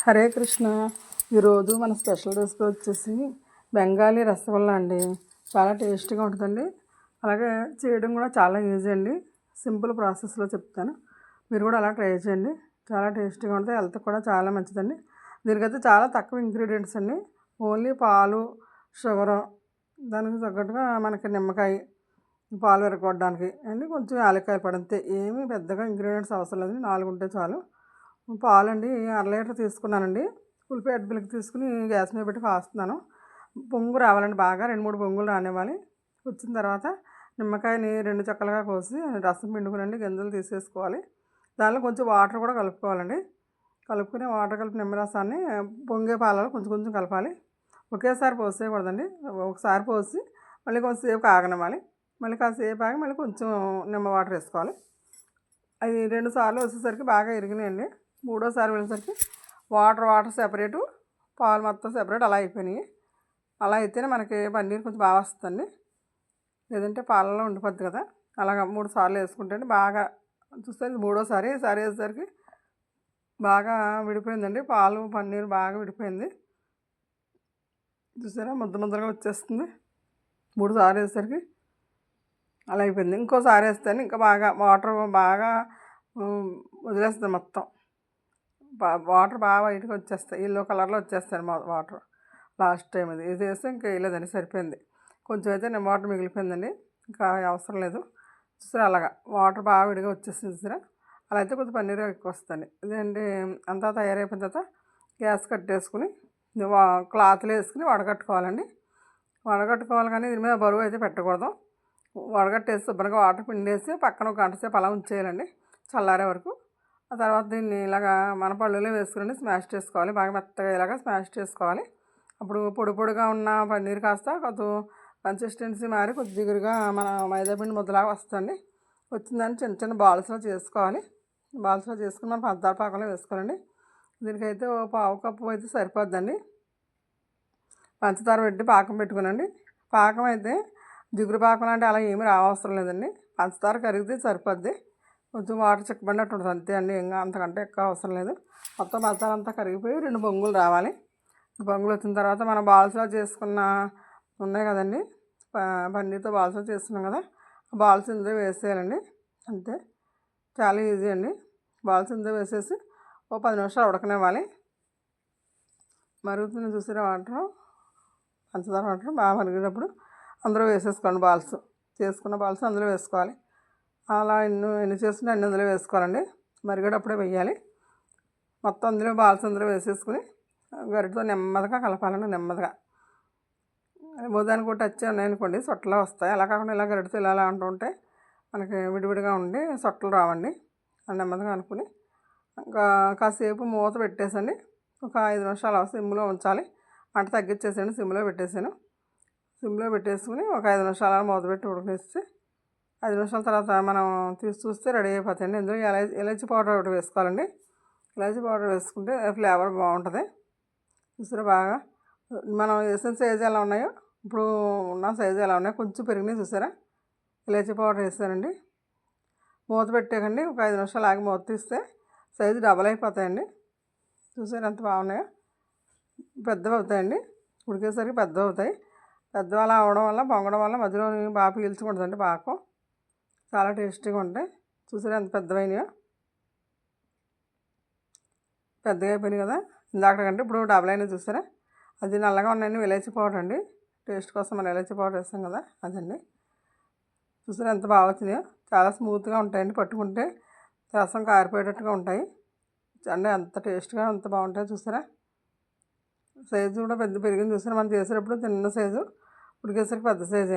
హరే కృష్ణ. ఈరోజు మన special recipe వచ్చేసి బెంగాలీ రసగుల్లా అండి. చాలా టేస్టీగా ఉంటుందండి. అలాగే చేయడం కూడా చాలా ఈజీ అండి. సింపుల్ ప్రాసెస్లో చెప్తాను, మీరు కూడా అలా ట్రై చేయండి. చాలా టేస్టీగా ఉంటుంది, హెల్త్ కూడా చాలా మంచిదండి. దీనికైతే చాలా తక్కువ ఇంగ్రీడియంట్స్ అండి. ఓన్లీ పాలు, షుగరు, దానికి తగ్గట్టుగా మనకి నిమ్మకాయ, పాలు విరగొట్టడానికి అండి, కొంచెం యాలక్కాయ పడంతే. ఏమీ పెద్దగా ఇంగ్రీడియంట్స్ అవసరం లేదు, 4 ఉంటే చాలు. పాలండి 1/2 లీటర్ తీసుకున్నానండి. ఫుల్ ఫ్యాట్ మిల్క్ తీసుకుని గ్యాస్ మీద పెట్టి కాస్తున్నాను. పొంగు రావాలండి, బాగా 2-3 పొంగులు రానివ్వాలి. వచ్చిన తర్వాత నిమ్మకాయని 2 చెక్కలుగా కోసి రసం పిండుకునండి, గింజలు తీసేసుకోవాలి. దానిలో కొంచెం వాటర్ కూడా కలుపుకోవాలండి. కలుపుకుని వాటర్ కలిపి నిమ్మరసాన్ని పొంగే పాలలో కొంచెం కొంచెం కలపాలి. ఒకేసారి పోసేయకూడదండి. ఒకసారి పోసి మళ్ళీ కొంచెంసేపు కాగనివ్వాలి. మళ్ళీ కాసేపు ఆగి మళ్ళీ కొంచెం నిమ్మ వాటర్ వేసుకోవాలి. అవి 2 సార్లు వచ్చేసరికి బాగా ఇరిగినాయండి. మూడోసారి వెళ్ళేసరికి వాటర్ సెపరేటు, పాలు మొత్తం సెపరేట్ అలా అయిపోయినాయి. అలా అయితేనే మనకి పన్నీర్ కొంచెం బాగా వస్తుందండి. లేదంటే పాలలో ఉండిపోద్ది కదా. అలాగ 3 సార్లు వేసుకుంటే బాగా చూస్తే మూడోసారి వేసేసరికి బాగా విడిపోయిందండి. పాలు పన్నీర్ బాగా విడిపోయింది. చూసారా, ముద్దగా వచ్చేస్తుంది 3 సార్లు వేసేసరికి అలా అయిపోయింది. ఇంకోసారి వేస్తే ఇంకా బాగా వాటర్ బాగా వదిలేస్తుంది. మొత్తం వాటర్ బాగా బయటకు వచ్చేస్తాయి, ఎల్లో కలర్లో వచ్చేస్తాయి వాటర్. లాస్ట్ టైం ఇది వేస్తే ఇంకా వేయలేదండి, సరిపోయింది. కొంచెం అయితే నిమ్మ వాటర్ మిగిలిపోయిందండి, ఇంకా అవసరం లేదు. చూసారా, అలాగా వాటర్ బాగా విడిగా వచ్చేసింది. చూసారా, అలా అయితే కొంచెం పన్నీర్ ఎక్కువ వస్తుంది. ఇదేంటి, అంతా తయారైపోయిన తర్వాత గ్యాస్ కట్టేసుకుని క్లాత్లో వేసుకుని వడగట్టుకోవాలండి. వడగట్టుకోవాలి, కానీ దీని మీద బరువు అయితే పెట్టకూడదు. వడగట్టేసి శుభ్రంగా వాటర్ పిండేసి పక్కన ఒక గంట సేపు అలా ఉంచేయాలండి, చల్లారే వరకు. ఆ తర్వాత దీన్ని ఇలాగా మన పళ్ళులో వేసుకుని స్మాష్ చేసుకోవాలి. బాగా మెత్తగా ఇలాగా స్మాష్ చేసుకోవాలి. అప్పుడు పొడిగా ఉన్న పన్నీర్ కాస్త కొంచెం కన్సిస్టెన్సీ మారి కొద్ది జిగురుగా మన మైదాపిండి ముద్దలాగా వస్తుంది. వచ్చిందని చిన్న చిన్న బాల్స్లో చేసుకోవాలి. బాల్స్లో చేసుకుని మనం పంచదార పాకంలో వేసుకోవాలండి. దీనికైతే ఓ పావు కప్పు అయితే సరిపోద్దండి. పంచదార పెట్టి పాకం పెట్టుకునండి. పాకం అయితే జిగురు పాకం అంటే అలా ఏమీ రావసరం లేదండి. పంచదార కరిగితే సరిపోద్ది. కొంచెం వాటర్ చిక్కబడినట్టు ఉంటుంది అంతే అండి, ఇంకా అంతకంటే ఎక్కువ అవసరం లేదు. మొత్తం మసాలా అంతా కరిగిపోయి 2 బొంగులు రావాలి. బొంగులు వచ్చిన తర్వాత మనం బాల్స్లో చేసుకున్న ఉన్నాయి కదండి, పన్నీర్తో బాల్స్లో చేసుకున్నాం కదా, ఆ బాల్స్ ఇందులో వేసేయాలండి. అంతే, చాలా ఈజీ అండి. బాల్స్ ఇందులో వేసేసి ఓ 10 నిమిషాలు ఉడకనివ్వాలి. మరుగుతుంది చూసారా, పంచదార వాటర్ బాగా మరిగేటప్పుడు అందులో వేసేసుకోండి. బాల్స్ చేసుకున్న బాల్స్ అందులో వేసుకోవాలి. అలా ఎన్ని చేసుకుని అన్ని అందులో వేసుకోవాలండి. మరిగేటప్పుడే వేయాలి. మొత్తం అందులో బాల్స్ అందులో వేసేసుకుని గరిటతో నెమ్మదిగా కలపాలండి. నెమ్మదిగా దానికి టచ్ ఉన్నాయనుకోండి సొట్టలు వస్తాయి. అలా కాకుండా ఇలా గరిటతో ఇలా అంటుంటే మనకి విడివిడిగా ఉండి సొట్టలు రావండి. నెమ్మదిగా అనుకుని ఇంకా కాసేపు మూత పెట్టేసండి. ఒక 5 నిమిషాలు సిమ్లో ఉంచాలి. మంట తగ్గించేసాను, సిమ్లో పెట్టేసాను. సిమ్లో పెట్టేసుకుని ఒక 5 నిమిషాలు మూత పెట్టి ఉడకనిస్తే 5 నిమిషాల తర్వాత మనం తీసి చూస్తే రెడీ అయిపోతాయండి. ఇందులో ఇలాచీ పౌడర్ ఒకటి వేసుకోవాలండి. ఇలాచీ పౌడర్ వేసుకుంటే ఫ్లేవర్ బాగుంటుంది. చూసారా, బాగా మనం వేసిన సైజు ఎలా ఉన్నాయో, ఇప్పుడు ఉన్న సైజు ఎలా ఉన్నాయో కొంచెం పెరిగినాయి. చూసారా, ఇలాచీ పౌడర్ వేసానండి. మూత పెట్టేకండి ఒక 5 నిమిషాలు ఆగి మూత తీస్తే సైజు డబల్ అయిపోతాయండి. చూసారా ఎంత బాగున్నాయో. పెద్దవి అవుతాయండి, ఉడికేసరికి పెద్దవి అవుతాయి. పెద్దవి అలా అవడం వల్ల పొంగడం వల్ల మధ్యలో బాగా పీల్చుకుంటుందండి పాకం. చాలా టేస్టీగా ఉంటాయి. చూసారా ఎంత పెద్దవైనాయో. పెద్దగా అయిపోయినాయి కదా ఇందాక కంటే ఇప్పుడు డబల్ అయినా. చూసారా, అది నల్లగా ఉన్నాయండి, ఇలాచీ పౌడర్ అండి. టేస్ట్ కోసం మనం ఇలాచీ పౌడర్ వేస్తాం కదా, అదండి. చూసారా ఎంత బాగా వచ్చినాయో. చాలా స్మూత్గా ఉంటాయండి, పట్టుకుంటే రసం కారిపోయేటట్టుగా ఉంటాయి అండి. అంత టేస్ట్గా అంత బాగుంటాయి. చూసారా, సైజు కూడా పెరిగింది. చూసారా, మనం చేసేటప్పుడు చిన్న సైజు, ఉడికేసరికి పెద్ద సైజు.